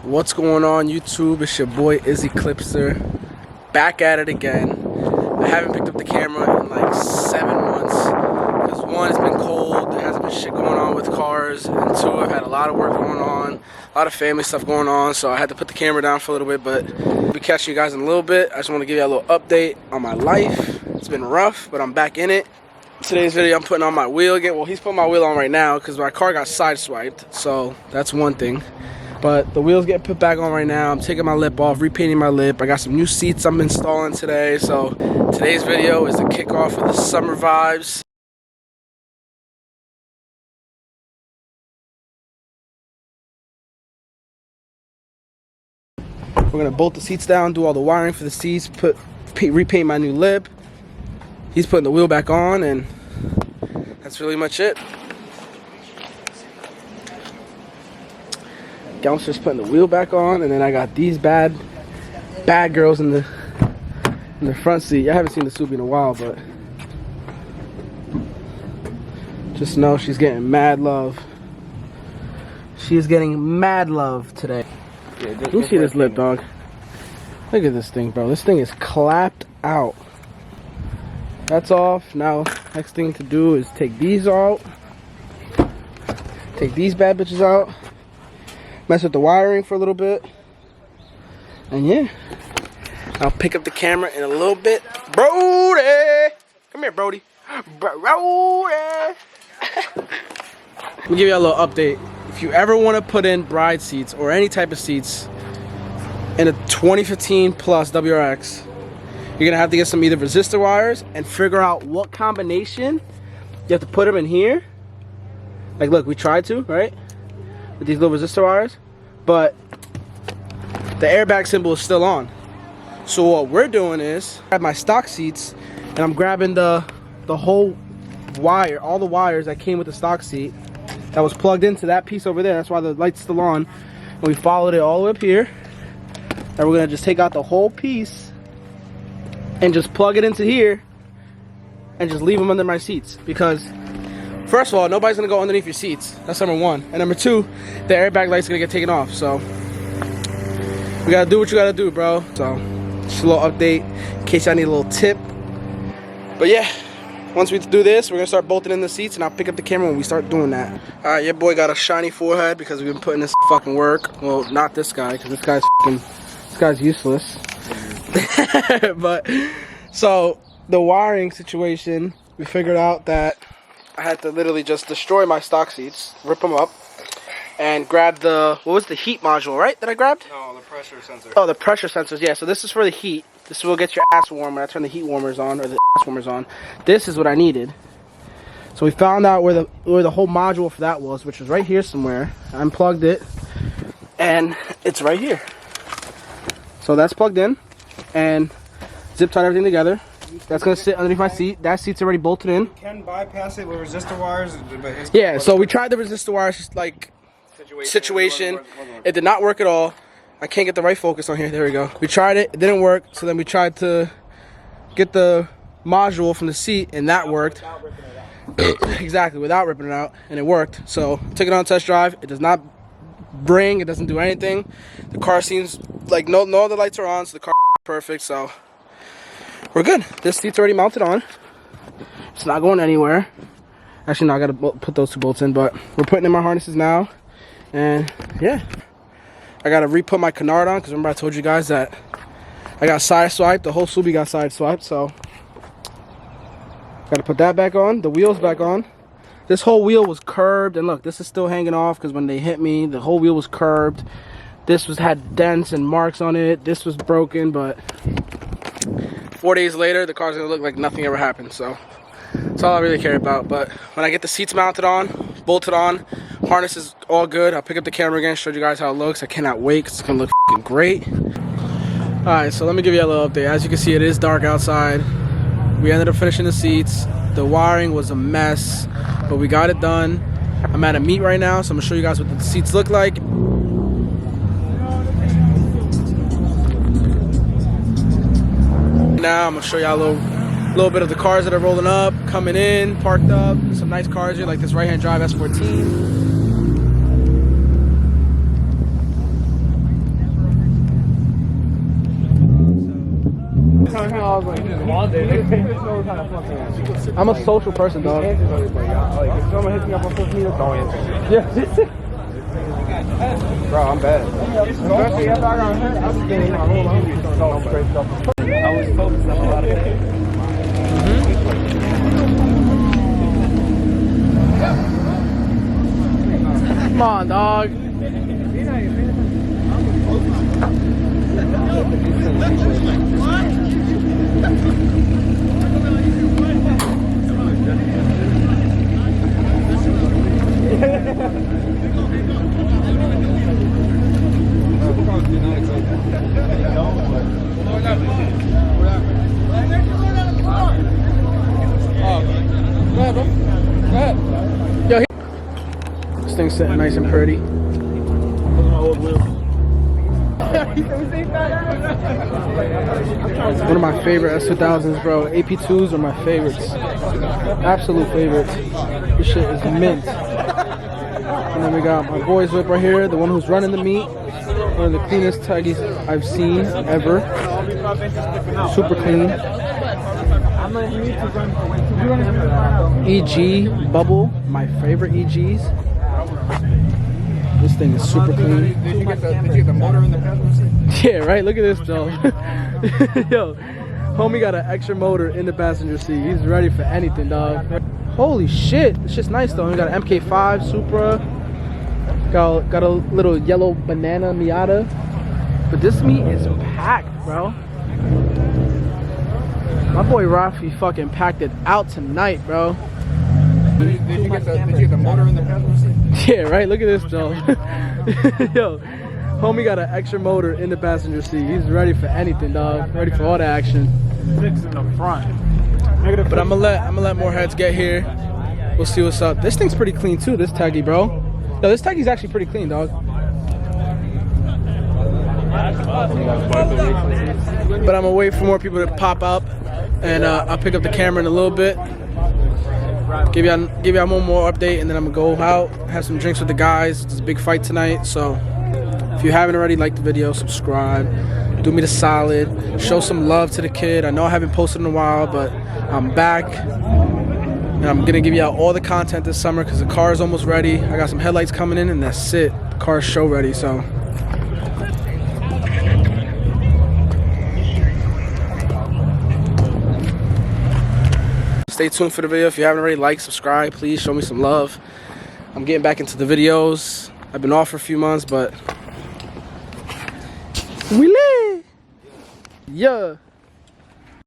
What's going on YouTube? It's your boy Izzy Clipster, back at it again. I haven't picked up the camera in like 7 months because one, it's been cold, there hasn't been shit going on with cars, and two, I've had a lot of work going on, a lot of family stuff going on, so I had to put the camera down for a little bit, but I'll be catching you guys in a little bit. I just want to give you a little update on my life. It's been rough, but I'm back in it. Today's video, I'm putting on my wheel again. Well, he's putting my wheel on right now because my car got sideswiped, so that's one thing. But the wheels get put back on right now. I'm taking my lip off, repainting my lip. I got some new seats I'm installing today. So today's video is the kickoff of the summer vibes. We're gonna bolt the seats down, do all the wiring for the seats, repaint my new lip. He's putting the wheel back on, and that's really much it. Downstairs putting the wheel back on, and then I got these bad girls in the front seat. I haven't seen the subie in a while, but just know she's getting mad love. She is getting mad love today. Yeah, you see this lip, dog? Look at this thing, bro. This thing is clapped out. That's off. Now, next thing to do is take these out. Take these bad bitches out. Mess with the wiring for a little bit. And yeah, I'll pick up the camera in a little bit. Brody! Come here, Brody. Brody! Let me give you a little update. If you ever want to put in bride seats or any type of seats in a 2015 plus WRX, you're gonna have to get some either resistor wires and figure out what combination you have to put them in here. Like, look, we tried to, right? With these little resistor wires, but the airbag symbol is still on. So what we're doing is, I have my stock seats, and I'm grabbing the whole wire, all the wires that came with the stock seat that was plugged into that piece over there. That's why the light's still on. And we followed it all the way up here. And we're gonna just take out the whole piece and just plug it into here and just leave them under my seats, because first of all, nobody's gonna go underneath your seats. That's number one. And number two, the airbag light's gonna get taken off. So we gotta do what you gotta do, bro. So just a little update in case I need a little tip. But yeah, once we do this, we're gonna start bolting in the seats, and I'll pick up the camera when we start doing that. All right, your boy got a shiny forehead because we've been putting this fucking work. Well, not this guy, because this guy's useless. But so the wiring situation, we figured out that I had to literally just destroy my stock seats, rip them up, and grab the, what was the heat module, right, that I grabbed? No, the pressure sensor. Oh, the pressure sensors, yeah. So this is for the heat. This will get your ass warm when I turn the heat warmers on, or the ass warmers on. This is what I needed. So we found out where the whole module for that was, which was right here somewhere. I unplugged it, and it's right here. So that's plugged in, and zip tied everything together. That's gonna sit underneath my seat. That seat's already bolted in. You can bypass it with resistor wires. But yeah, so we tried the resistor wires like situation. It did not work at all. I can't get the right focus on here. There we go. We tried it. It didn't work. So then we tried to get the module from the seat, and that worked. Exactly, without ripping it out, and it worked. So took it on a test drive. It does not bring. It doesn't do anything. The car seems like no other lights are on, so the car is perfect. So we're good. This seat's already mounted on. It's not going anywhere. Actually, no, I gotta put those two bolts in, but we're putting in my harnesses now. And yeah, I gotta re-put my canard on, because remember I told you guys that I got sideswiped. The whole subie got sideswiped, so gotta put that back on. The wheels back on. This whole wheel was curved, and look, this is still hanging off because when they hit me, the whole wheel was curved. This had dents and marks on it. This was broken, but 4 days later, the car's gonna look like nothing ever happened. So that's all I really care about. But when I get the seats mounted on, bolted on, harness is all good, I'll pick up the camera again, show you guys how it looks. I cannot wait, 'cause it's gonna look fucking great. All right, so let me give you a little update. As you can see, it is dark outside. We ended up finishing the seats. The wiring was a mess, but we got it done. I'm at a meet right now, so I'm gonna show you guys what the seats look like. Now I'm gonna show y'all a little bit of the cars that are rolling up, coming in, parked up. Some nice cars here, like this right-hand drive S14. I'm a social person, dog. Like, if someone hits me up on social media, don't answer. Yeah. Bro, I'm bad. Especially after I got hurt, I was getting my whole life. I was focused on a lot of things. Come on, dog. Yo, this thing's sitting nice and pretty. One of my favorite S2000s, bro. AP2s are my favorites. Absolute favorites. This shit is mint. And then we got my boys whip right here, the one who's running the meet. One of the cleanest taggies I've seen ever. Super clean. EG Bubble, my favorite EGs. This thing is super clean. Did you get the motor in the passenger seat? Yeah, right? Look at this, though. Yo, homie got an extra motor in the passenger seat. He's ready for anything, dog. Holy shit. It's just nice, though. We got an MK5 Supra. Got a little yellow banana Miata. But this meat is packed, bro. My boy Rafi fucking packed it out tonight, bro. Did you get the motor in the passenger seat? Yeah, right? Look at this, though. Yo, homie got an extra motor in the passenger seat. He's ready for anything, dog. Ready for all the action. 6 in the front. But I'm gonna let more heads get here. We'll see what's up. This thing's pretty clean too, this taggy, bro. Yo, this taggy's actually pretty clean, dog. But I'm gonna wait for more people to pop up, and I'll pick up the camera in a little bit. Give y'all one more update, and then I'm gonna go out, have some drinks with the guys. It's a big fight tonight, so if you haven't already, like the video, subscribe, do me the solid, show some love to the kid. I know I haven't posted in a while, but I'm back, and I'm gonna give y'all all the content this summer because the car is almost ready. I got some headlights coming in, and that's it. The car's show ready, so. Stay tuned for the video. If you haven't already, like, subscribe, please show me some love. I'm getting back into the videos. I've been off for a few months, but we live. Yeah.